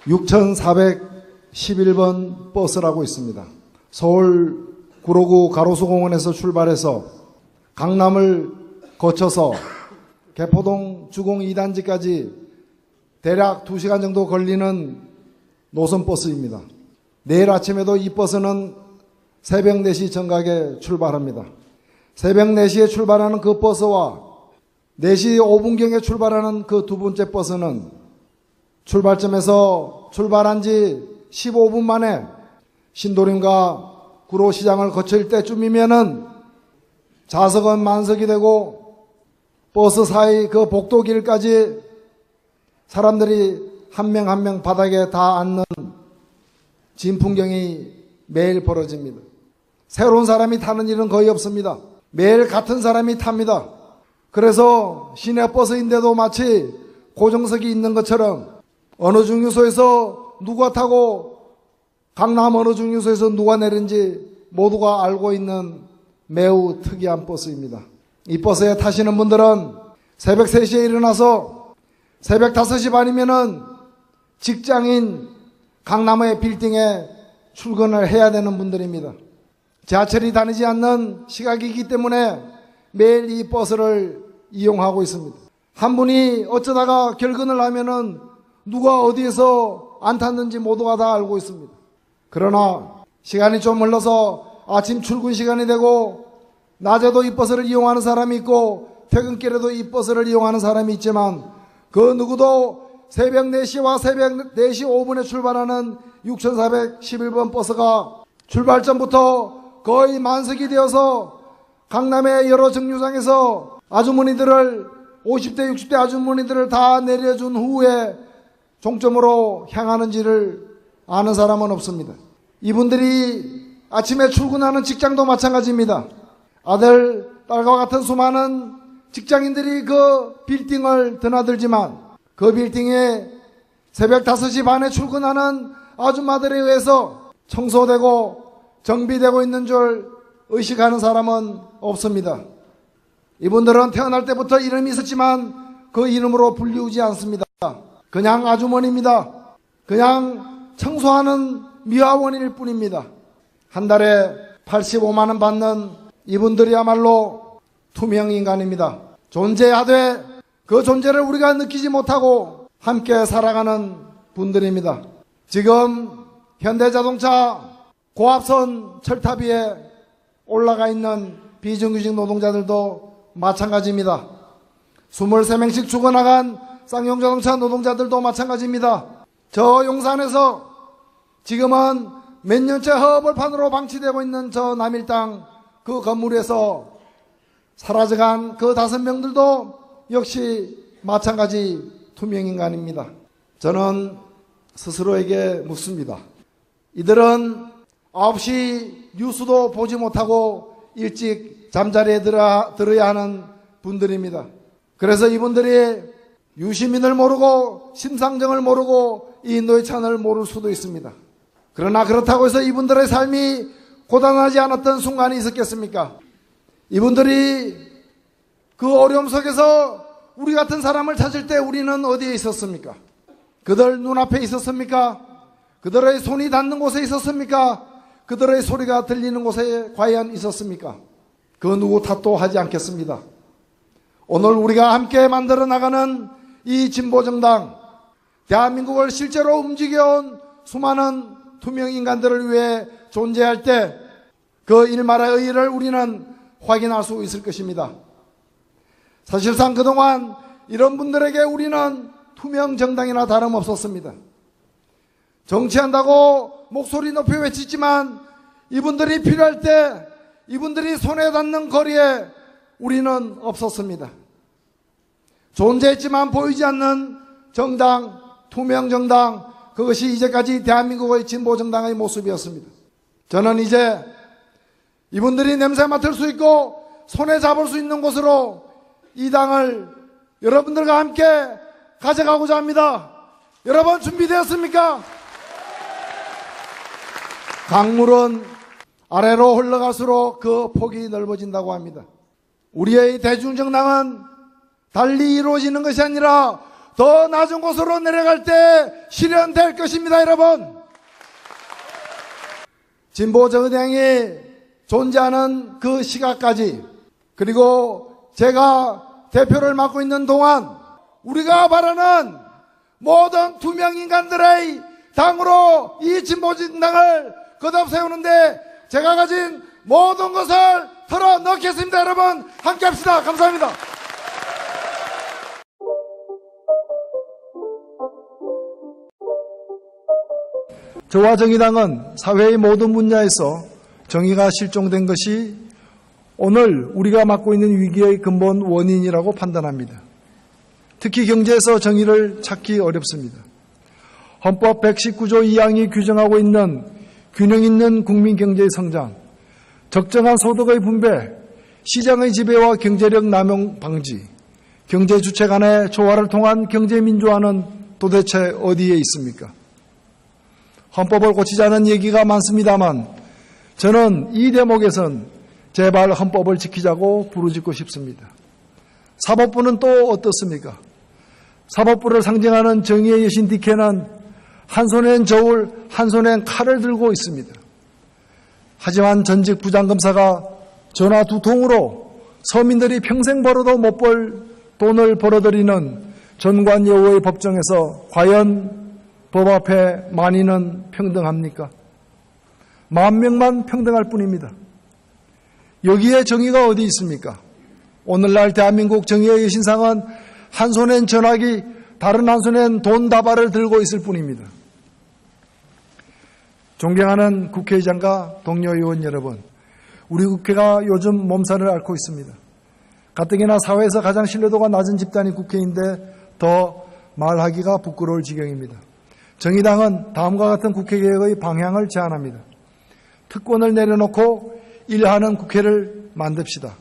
6411번 버스라고 있습니다. 서울 구로구 가로수공원에서 출발해서 강남을 거쳐서 개포동 주공 2단지까지 대략 2시간 정도 걸리는 노선버스입니다. 내일 아침에도 이 버스는 새벽 4시 정각에 출발합니다. 새벽 4시에 출발하는 그 버스와 4시 5분경에 출발하는 그 두 번째 버스는 출발점에서 출발한 지 15분 만에 신도림과 구로시장을 거칠 때쯤이면은 좌석은 만석이 되고 버스 사이 그 복도길까지 사람들이 한 명 한 명 바닥에 다 앉는 진풍경이 매일 벌어집니다. 새로운 사람이 타는 일은 거의 없습니다. 매일 같은 사람이 탑니다. 그래서 시내버스인데도 마치 고정석이 있는 것처럼 어느 중류소에서 누가 타고 강남 어느 중류소에서 누가 내린지 모두가 알고 있는 매우 특이한 버스입니다. 이 버스에 타시는 분들은 새벽 3시에 일어나서 새벽 5시 반이면은 직장인 강남의 빌딩에 출근을 해야 되는 분들입니다. 지하철이 다니지 않는 시각이기 때문에 매일 이 버스를 이용하고 있습니다. 한 분이 어쩌다가 결근을 하면은 누가 어디에서 안 탔는지 모두가 다 알고 있습니다. 그러나 시간이 좀 흘러서 아침 출근 시간이 되고 낮에도 이 버스를 이용하는 사람이 있고 퇴근길에도 이 버스를 이용하는 사람이 있지만 그 누구도 새벽 4시와 새벽 4시 5분에 출발하는 6411번 버스가 출발 전부터 거의 만석이 되어서 강남의 여러 정류장에서 아주머니들을 50대 60대 아주머니들을 다 내려준 후에 종점으로 향하는지를 아는 사람은 없습니다. 이분들이 아침에 출근하는 직장도 마찬가지입니다. 아들, 딸과 같은 수많은 직장인들이 그 빌딩을 드나들지만 그 빌딩에 새벽 5시 반에 출근하는 아줌마들에 의해서 청소되고 정비되고 있는 줄 의식하는 사람은 없습니다. 이분들은 태어날 때부터 이름이 있었지만 그 이름으로 불리우지 않습니다. 그냥 아주머니입니다. 그냥 청소하는 미화원일 뿐입니다. 한 달에 85만 원 받는 이분들이야말로 투명인간입니다. 존재하되 그 존재를 우리가 느끼지 못하고 함께 살아가는 분들입니다. 지금 현대자동차 고압선 철탑 위에 올라가 있는 비정규직 노동자들도 마찬가지입니다. 23명씩 죽어나간 쌍용자동차 노동자들도 마찬가지입니다. 저 용산에서 지금은 몇 년째 허벌판으로 방치되고 있는 저 남일당 그 건물에서 사라져간 그 5명들도 역시 마찬가지 투명인간입니다. 저는 스스로에게 묻습니다. 이들은 9시 뉴스도 보지 못하고 일찍 잠자리에 들어야 하는 분들입니다. 그래서 이분들이 유시민을 모르고 심상정을 모르고 이 노회찬을 모를 수도 있습니다. 그러나 그렇다고 해서 이분들의 삶이 고단하지 않았던 순간이 있었겠습니까? 이분들이 그 어려움 속에서 우리 같은 사람을 찾을 때 우리는 어디에 있었습니까? 그들 눈앞에 있었습니까? 그들의 손이 닿는 곳에 있었습니까? 그들의 소리가 들리는 곳에 과연 있었습니까? 그 누구 탓도 하지 않겠습니다. 오늘 우리가 함께 만들어 나가는 이 진보정당, 대한민국을 실제로 움직여온 수많은 투명인간들을 위해 존재할 때 그 일말의 의의를 우리는 확인할 수 있을 것입니다. 사실상 그동안 이런 분들에게 우리는 투명정당이나 다름없었습니다. 정치한다고 목소리 높이 외치지만 이분들이 필요할 때 이분들이 손에 닿는 거리에 우리는 없었습니다. 존재했지만 보이지 않는 정당, 투명정당, 그것이 이제까지 대한민국의 진보정당의 모습이었습니다. 저는 이제 이분들이 냄새 맡을 수 있고 손에 잡을 수 있는 곳으로 이 당을 여러분들과 함께 가져가고자 합니다. 여러분 준비되었습니까? 강물은 아래로 흘러갈수록 그 폭이 넓어진다고 합니다. 우리의 대중정당은 달리 이루어지는 것이 아니라 더 낮은 곳으로 내려갈 때 실현될 것입니다, 여러분. 진보정당이 존재하는 그 시각까지, 그리고 제가 대표를 맡고 있는 동안 우리가 바라는 모든 투명 인간들의 당으로 이 진보정당을 거듭 세우는데 제가 가진 모든 것을 털어넣겠습니다. 여러분 함께 합시다. 감사합니다. 저와 정의당은 사회의 모든 분야에서 정의가 실종된 것이 오늘 우리가 맡고 있는 위기의 근본 원인이라고 판단합니다. 특히 경제에서 정의를 찾기 어렵습니다. 헌법 119조 2항이 규정하고 있는 균형 있는 국민 경제의 성장, 적정한 소득의 분배, 시장의 지배와 경제력 남용 방지, 경제 주체 간의 조화를 통한 경제 민주화는 도대체 어디에 있습니까? 헌법을 고치자는 얘기가 많습니다만 저는 이 대목에선 제발 헌법을 지키자고 부르짖고 싶습니다. 사법부는 또 어떻습니까? 사법부를 상징하는 정의의 여신 디케는 한 손엔 저울, 한 손엔 칼을 들고 있습니다. 하지만 전직 부장검사가 전화 두 통으로 서민들이 평생 벌어도 못 벌 돈을 벌어들이는 전관예우의 법정에서 과연 법 앞에 만인은 평등합니까? 10,000명만 평등할 뿐입니다. 여기에 정의가 어디 있습니까? 오늘날 대한민국 정의의 여신상은 한 손엔 전화기, 다른 한 손엔 돈 다발을 들고 있을 뿐입니다. 존경하는 국회의장과 동료 의원 여러분, 우리 국회가 요즘 몸살을 앓고 있습니다. 가뜩이나 사회에서 가장 신뢰도가 낮은 집단이 국회인데 더 말하기가 부끄러울 지경입니다. 정의당은 다음과 같은 국회개혁의 방향을 제안합니다. 특권을 내려놓고 일하는 국회를 만듭시다.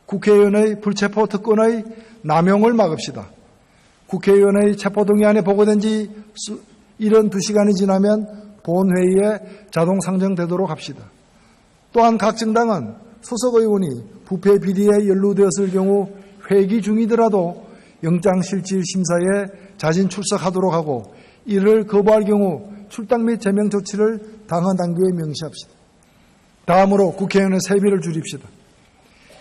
국회의원의 불체포 특권의 남용을 막읍시다. 국회의원의 체포동의안이 보고된 지 72시간이 지나면 본회의에 자동 상정되도록 합시다. 또한 각 정당은 소속 의원이 부패 비리에 연루되었을 경우 회기 중이더라도 영장실질심사에 자진 출석하도록 하고 이를 거부할 경우 출당 및 제명 조치를 당헌 당규에 명시합시다. 다음으로 국회의원의 세비를 줄입시다.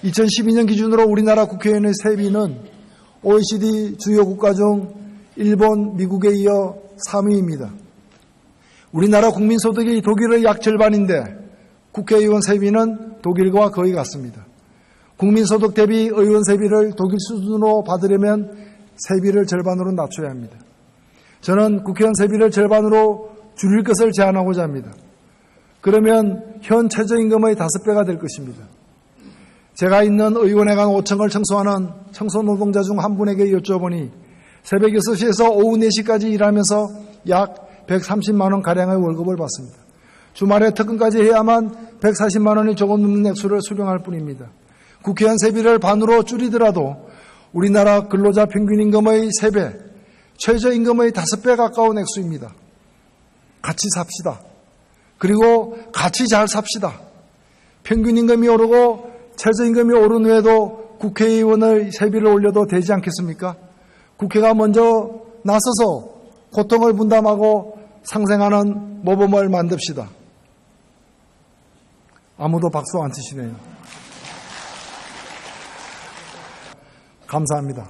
2012년 기준으로 우리나라 국회의원의 세비는 OECD 주요 국가 중 일본, 미국에 이어 3위입니다. 우리나라 국민소득이 독일의 약 절반인데 국회의원 세비는 독일과 거의 같습니다. 국민소득 대비 의원 세비를 독일 수준으로 받으려면 세비를 절반으로 낮춰야 합니다. 저는 국회의원 세비를 절반으로 줄일 것을 제안하고자 합니다. 그러면 현 최저임금의 5배가 될 것입니다. 제가 있는 의원회관 5층을 청소하는 청소노동자 중 한 분에게 여쭤보니 새벽 6시에서 오후 4시까지 일하면서 약 130만 원가량의 월급을 받습니다. 주말에 특근까지 해야만 140만 원이 조금 넘는 액수를 수령할 뿐입니다. 국회의원 세비를 반으로 줄이더라도 우리나라 근로자 평균임금의 3배, 최저임금의 5배 가까운 액수입니다. 같이 삽시다. 그리고 같이 잘 삽시다. 평균임금이 오르고 최저임금이 오른 후에도 국회의원의 세비를 올려도 되지 않겠습니까? 국회가 먼저 나서서 고통을 분담하고 상생하는 모범을 만듭시다. 아무도 박수 안 치시네요. 감사합니다.